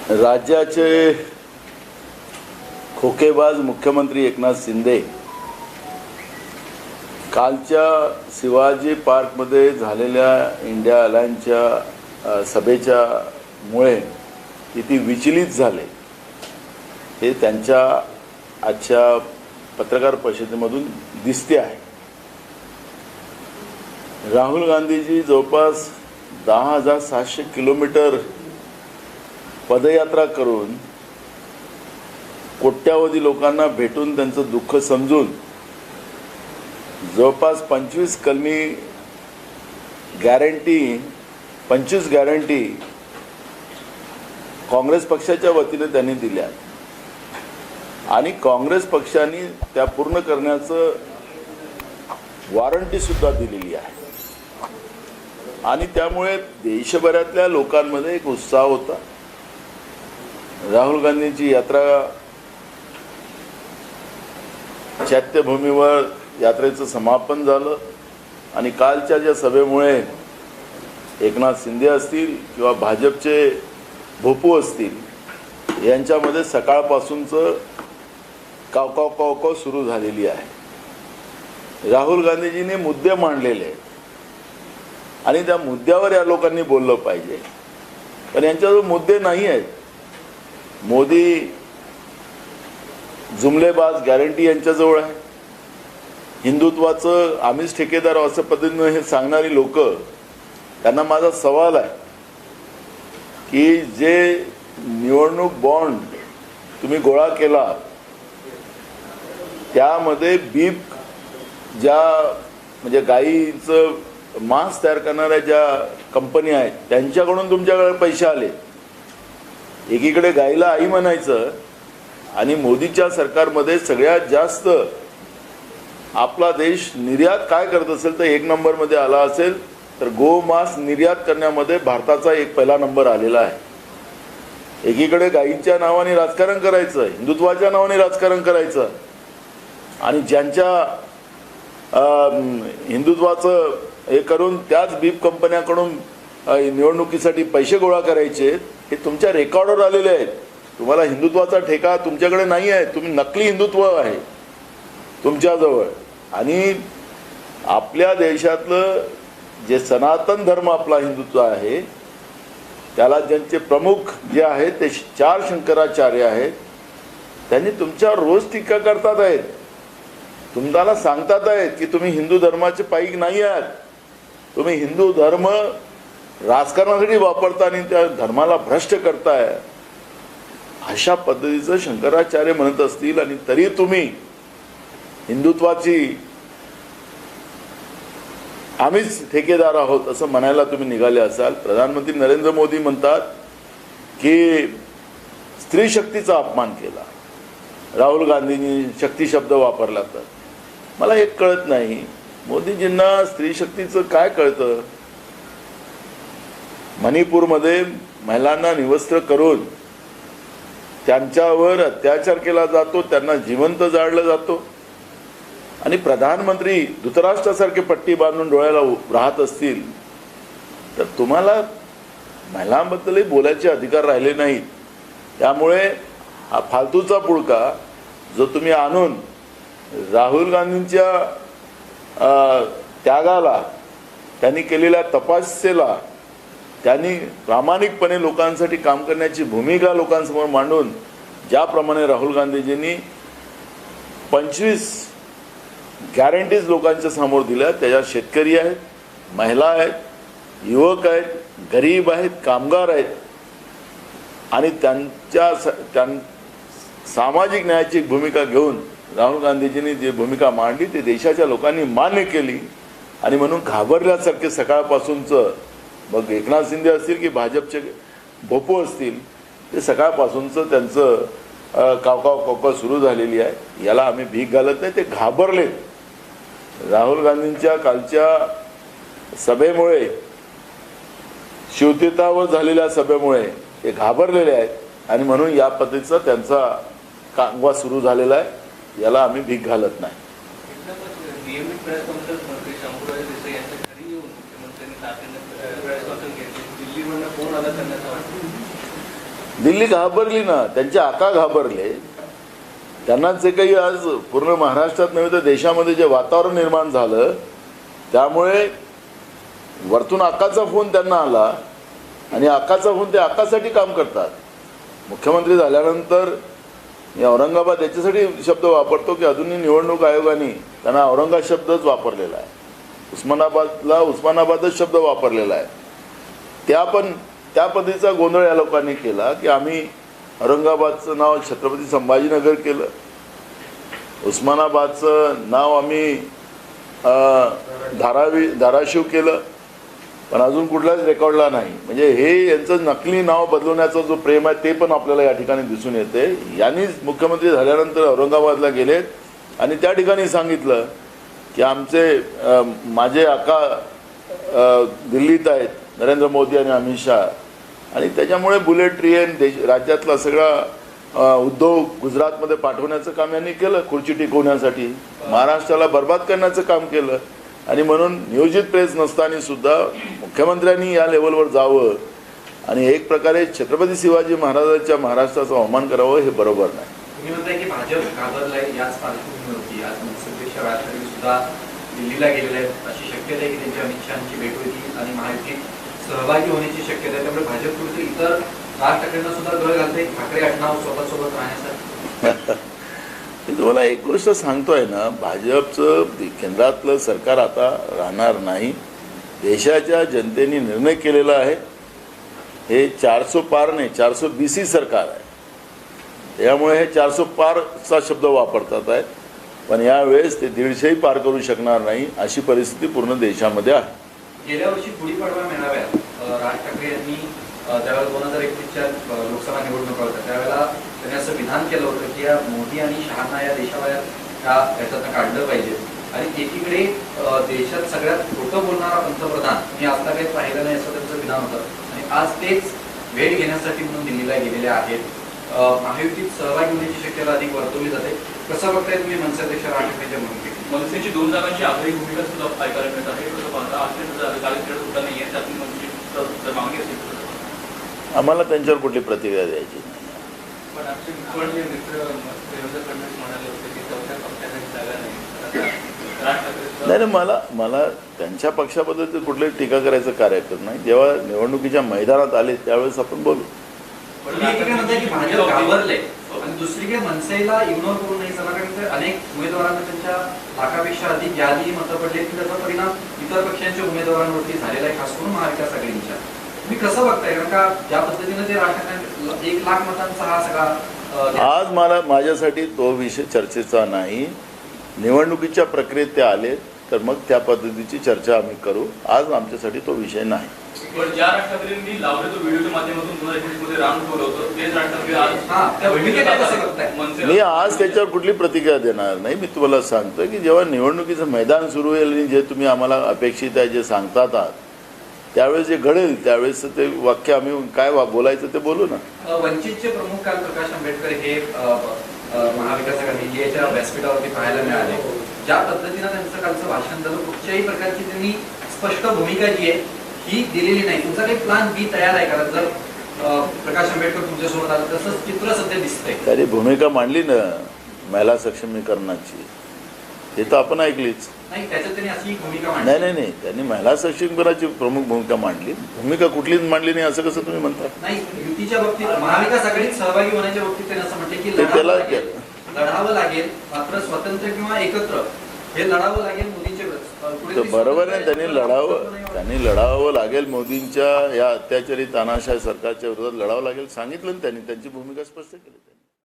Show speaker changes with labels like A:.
A: राज्याचे खोकेबाज मुख्यमंत्री एकनाथ शिंदे कालच्या शिवाजी पार्कमध्ये झालेल्या इंडिया अलायन्सच्या सभेच्या मुळे किती विचलित झाले हे त्यांच्या आजच्या पत्रकार परिषदेमधून दिसते आहे. राहुल गांधीजी जवळपास 10,700 किलोमीटर पदयात्रा करून कोट्यावधी लोकांना भेटून त्यांचं दुःख समजून जवळपास 25 गॅरंटी काँग्रेस पक्षाच्या वतीने त्यांनी दिल्या आणि काँग्रेस पक्षाने त्या पूर्ण करण्याचं वॉरंटी सुद्धा दिलेली आहे आणि त्यामुळे देशभरातल्या लोकांमध्ये एक उत्साह होता. राहुल गांधींची यात्रा चैत्यभूमीवर यात्रेचं समापन झालं आणि कालच्या ज्या सभेमुळे एकनाथ शिंदे असतील किंवा भाजपचे भोपू असतील यांच्यामध्ये सकाळपासूनचं कावकाव सुरू झालेली आहे. राहुल गांधीजींनी मुद्दे मांडलेले आहेत आणि त्या मुद्द्यावर या लोकांनी बोललं पाहिजे, पण यांच्याजवळ मुद्दे नाही आहेत. मोदी जुमलेबाज गॅरंटी यांच्याजवळ आहे. हिंदुत्वाचं आम्हीच ठेकेदार असं पद्धतीनं हे सांगणारी लोक, त्यांना माझा सवाल आहे की जे निवडणूक बॉन्ड तुम्ही गोळा केला त्यामध्ये बीप ज्या म्हणजे गाईचं मांस तयार करणाऱ्या ज्या कंपन्या आहेत त्यांच्याकडून तुमच्याकडे पैसे आले. एकीकडे गाईला आई म्हणायचं आणि मोदीच्या सरकारमध्ये सगळ्यात जास्त आपला देश निर्यात काय करत असेल तर 1 नंबरमध्ये आला असेल तर गोमांस निर्यात करण्यामध्ये भारताचा पहिला नंबर आलेला आहे. एकीकडे गाईंच्या नावाने राजकारण करायचं, हिंदुत्वाच्या नावाने राजकारण करायचं आणि ज्यांच्या हिंदुत्वाचं हे करून त्याच बीप कंपन्याकडून निवडणुकीसाठी पैसे गोळा करायचे हे तुमच्या रेकॉर्डवर आलेले आहेत. तुम्हाला हिंदुत्वाचा ठेका तुमच्याकडे नाही आहे. तुम्ही नकली हिंदुत्व आहे तुमच्याजवळ आणि आपल्या देशातलं जे सनातन धर्म आपला हिंदुत्व आहे त्याला ज्यांचे प्रमुख जे आहेत ते 4 शंकराचार्य आहेत त्यांनी तुमच्यावर रोज टीका करतात आहेत. तुम्हाला सांगतात आहेत की तुम्ही हिंदू धर्माचे पाईक नाही आहात. तुम्ही हिंदू धर्म राजकारणासाठी वापरता आणि त्या धर्माला भ्रष्ट करताय अशा पद्धतीचं शंकराचार्य म्हणत असतील आणि तरी तुम्ही हिंदुत्वाची आम्हीच ठेकेदार आहोत असं म्हणायला तुम्ही निघाले असाल. प्रधानमंत्री नरेंद्र मोदी म्हणतात की स्त्री शक्तीचा अपमान केला. राहुल गांधींनी शक्ती शब्द वापरला. तर मला एक कळत नाही मोदीजींना स्त्री शक्तीचं काय कळतं. मणिपूरमध्ये महिलांना निवस्त्र करून त्यांच्यावर अत्याचार केला जातो, त्यांना जिवंत जाळलं जातो आणि प्रधानमंत्री धृतराष्ट्रासारखे पट्टी बांधून डोळ्याला राहत असतील तर तुम्हाला महिलांबद्दलही बोलायचे अधिकार राहिले नाहीत. त्यामुळे हा फालतूचा पुळका जो तुम्ही आणून राहुल गांधींच्या त्यागाला, त्यांनी केलेल्या तपस्येला, त्यांनी प्रामाणिकपणे लोकांसाठी काम करण्याची भूमिका लोकांसमोर मांडून ज्याप्रमाणे राहुल गांधीजींनी 25 गॅरंटीज लोकांच्या समोर दिल्या त्याच्यात शेतकरी आहेत, महिला आहेत, युवक आहेत, गरीब आहेत, कामगार आहेत आणि त्यांच्या सामाजिक न्यायाची भूमिका घेऊन राहुल गांधीजींनी जी भूमिका मांडली ती देशाच्या लोकांनी मान्य केली आणि म्हणून घाबरल्यासारखे सकाळपासूनचं मग एकनाथ शिंदे असतील की भाजपचे भोपू असतील ते सकाळपासूनचं त्यांचं कावकाव सुरू झालेली आहे. याला आम्ही भीक घालत नाही. ते घाबरले. राहुल गांधींच्या कालच्या सभेमुळे, शिवतीर्थावर झालेल्या सभेमुळे ते घाबरलेले आहेत आणि म्हणून या पद्धतीचा त्यांचा कांगवा सुरू झालेला आहे. याला आम्ही भीक घालत नाही. दिल्ली घाबरली ना, त्यांचे आका घाबरले. त्यांना जे काही आज पूर्ण महाराष्ट्रात नव्हे तर देशामध्ये जे वातावरण निर्माण झालं, त्यामुळे वरतून आकाचा फोन त्यांना आला आणि आकाचा फोन ते आकासाठी काम करतात. मुख्यमंत्री झाल्यानंतर मी औरंगाबाद याच्यासाठी शब्द वापरतो की अजूनही निवडणूक आयोगाने त्यांना औरंगाबाद शब्दच वापरलेला आहे, उस्मानाबादला उस्मानाबादच शब्द वापरलेला आहे. त्या पद्धतीचा गोंधळ या लोकांनी केला की आम्ही औरंगाबादचं नाव छत्रपती संभाजीनगर केलं, उस्मानाबादचं नाव आम्ही धाराशिव केलं, पण अजून कुठलाच रेकॉर्डला नाही. म्हणजे हे यांचं नकली नाव बदलवण्याचा जो प्रेम आहे ते पण आपल्याला या ठिकाणी दिसून येते. यांनीच मुख्यमंत्री झाल्यानंतर औरंगाबादला गेलेत आणि त्या ठिकाणी सांगितलं की माझे आका दिल्लीत आहेत, नरेंद्र मोदी आणि अमित शहा, आणि त्याच्यामुळे बुलेट ट्रेन राज्यातला सगळा उद्योग गुजरातमध्ये पाठवण्याचं काम यांनी केलं, खुर्ची टिकवण्यासाठी महाराष्ट्राला बर्बाद करण्याचं काम केलं. आणि म्हणून नियोजित प्रेस नसताना सुद्धा मुख्यमंत्र्यांनी या लेवलवर जावं आणि एक प्रकारे छत्रपती शिवाजी महाराजांच्या महाराष्ट्राचा अवमान करावं हे बरोबर नाही.
B: तुम्ही म्हणताय की भाजप घाबरलाय, याच पार्श्वभूमीवरती आज मुख्यमंत्री राज ठाकरे सुद्धा दिल्लीला गेलेले आहेत. अशी शक्यता आहे की त्यांची अमित शहांची भेट होईल आणि महायुतीत सहभागी होण्याची शक्यता आहे. त्यामुळे भाजप कुठे इतर राज ठाकरेंना सुद्धा गळ घालते ठाकरे आडनाव स्वतःसोबत राहण्यासाठी.
A: मी तुम्हाला एक गोष्ट सांगतोय ना, भाजपचं केंद्रातलं सरकार आता राहणार नाही. देशाच्या जनतेने निर्णय केलेला आहे. हे 400 पार नाही 420 सरकार आहे. त्यामुळे हे 400 पारचा शब्द वापरतात आहे, पण यावेळेस ते 150ही पार करू शकणार नाही अशी परिस्थिती पूर्ण देशामध्ये आहे.
B: गेल्या वर्षी गुढीपाडवा मेळाव्यात राज ठाकरे यांनी त्यावेळेला 2021च्या लोकसभा निवडणुका होत्या, त्यावेळेला त्यांनी असं विधान केलं होतं की या मोदी आणि शहांना या देशाबाहेर याच्यातनं काढलं पाहिजे. आणि एकीकडे देशात सगळ्यात खोटं बोलणारा पंतप्रधान मी आता काही पाहिलं नाही असं त्यांचं विधान होतं. आणि आज तेच भेट घेण्यासाठी म्हणून दिल्लीला गेलेले आहेत. महायुतीत सहभागी होण्याची शक्यता अधिक वर्तवली जाते. कसं बघताय तुम्ही मनसेअध्यक्ष राज ठाकरेंच्या भूमिकेत?
C: मनसेची 2 जागांची आग्रही भूमिका सुद्धा ऐकायला मिळत आहे. कसं पाहता आज सुद्धा नाही आहे, त्यातून मनसेची मागणी असेल
A: आम्हाला त्यांच्यावर कुठली प्रतिक्रिया द्यायची नाही.
C: पण आमचे मुख्यमंत्री मित्र देवेंद्र फडणवीस म्हणाले होते की चौथ्या पक्षाची जागा नाही. राज ठाकरे
A: नाही, मला त्यांच्या पक्षाबद्दल कुठलीही टीका करायचं कार्य करत नाही. जेव्हा निवडणुकीच्या मैदानात आले त्यावेळेस आपण बोलू.
B: भाजप घाबरले आणि दुसरीकडे मनसेला इग्नोर करू नाही चला, कारण अनेक उमेदवारांना त्यांच्या लाखापेक्षा अधिक यादी मतं पडली की त्याचा परिणाम इतर पक्षांच्या उमेदवारांवरती झालेला आहे, खास करून महाविकास आघाडीच्या. तुम्ही कसं बघताय? कारण का ज्या पद्धतीने ते राज ठाकरे 1 लाख मतांचा हा सगळा
A: आज माझ्यासाठी तो विषय चर्चेचा नाही. निवडणुकीच्या प्रक्रियेत ते आले तर मग त्या पद्धतीची चर्चा आम्ही करू. आज आमच्यासाठी तो विषय नाही.
C: पण ज्या राज ठाकरेंनी लावले तो व्हिडिओच्या माध्यमातून 2021 मध्ये राम ठेवलं होतं तेच राज ठाकरे आज
A: मी आज त्याच्यावर कुठली प्रतिक्रिया देणार नाही. मी तुम्हाला सांगतोय की जेव्हा निवडणुकीचं मैदान सुरू होईल आणि जे तुम्ही आम्हाला अपेक्षित आहे जे सांगतात आहात त्यावेळेस जे घडेल त्यावेळेस ते वाक्य आम्ही काय बोलायचं ते बोलू ना.
B: वंचितचे प्रमुख काल प्रकाश आंबेडकर हे महाविकास आघाडी याच्या व्यासपीठावरती पाहायला मिळाले. ज्या पद्धतीनं त्यांचं कालचं भाषण झालं, कुठच्याही प्रकारची त्यांनी स्पष्ट भूमिका जी आहे ही दिलेली नाही. तुमचा काही प्लॅन बी तयार आहे का जर प्रकाश आंबेडकर तुमच्यासोबत आलं? तसंच चित्र सध्या दिसतंय.
A: त्याने भूमिका मांडली ना महिला सक्षमीकरणाची, ते तर आपण ऐकलीच.
B: नाही, त्याच्यात त्यांनी अशी भूमिका मांडली
A: नाही, त्यांनी महिला सक्षमीकरणाची प्रमुख भूमिका मांडली. भूमिका कुठलीच मांडली नाही असं कसं तुम्ही म्हणता?
B: नाही, युतीच्या बाबतीत महाविकास आघाडीत सहभागी होण्याच्या बाबतीत त्यांनी असं म्हटलं की लढावं लागेल, मात्र स्वतंत्र किंवा एकत्र हे लढावं लागेल मोदींच्या
A: बरोबर आहे. त्यांनी लढावं लागेल मोदींच्या या अत्याचारी तानाशाही सरकारच्या विरोधात लढावं लागेल सांगितलं त्यांनी. त्यांची भूमिका स्पष्ट केली.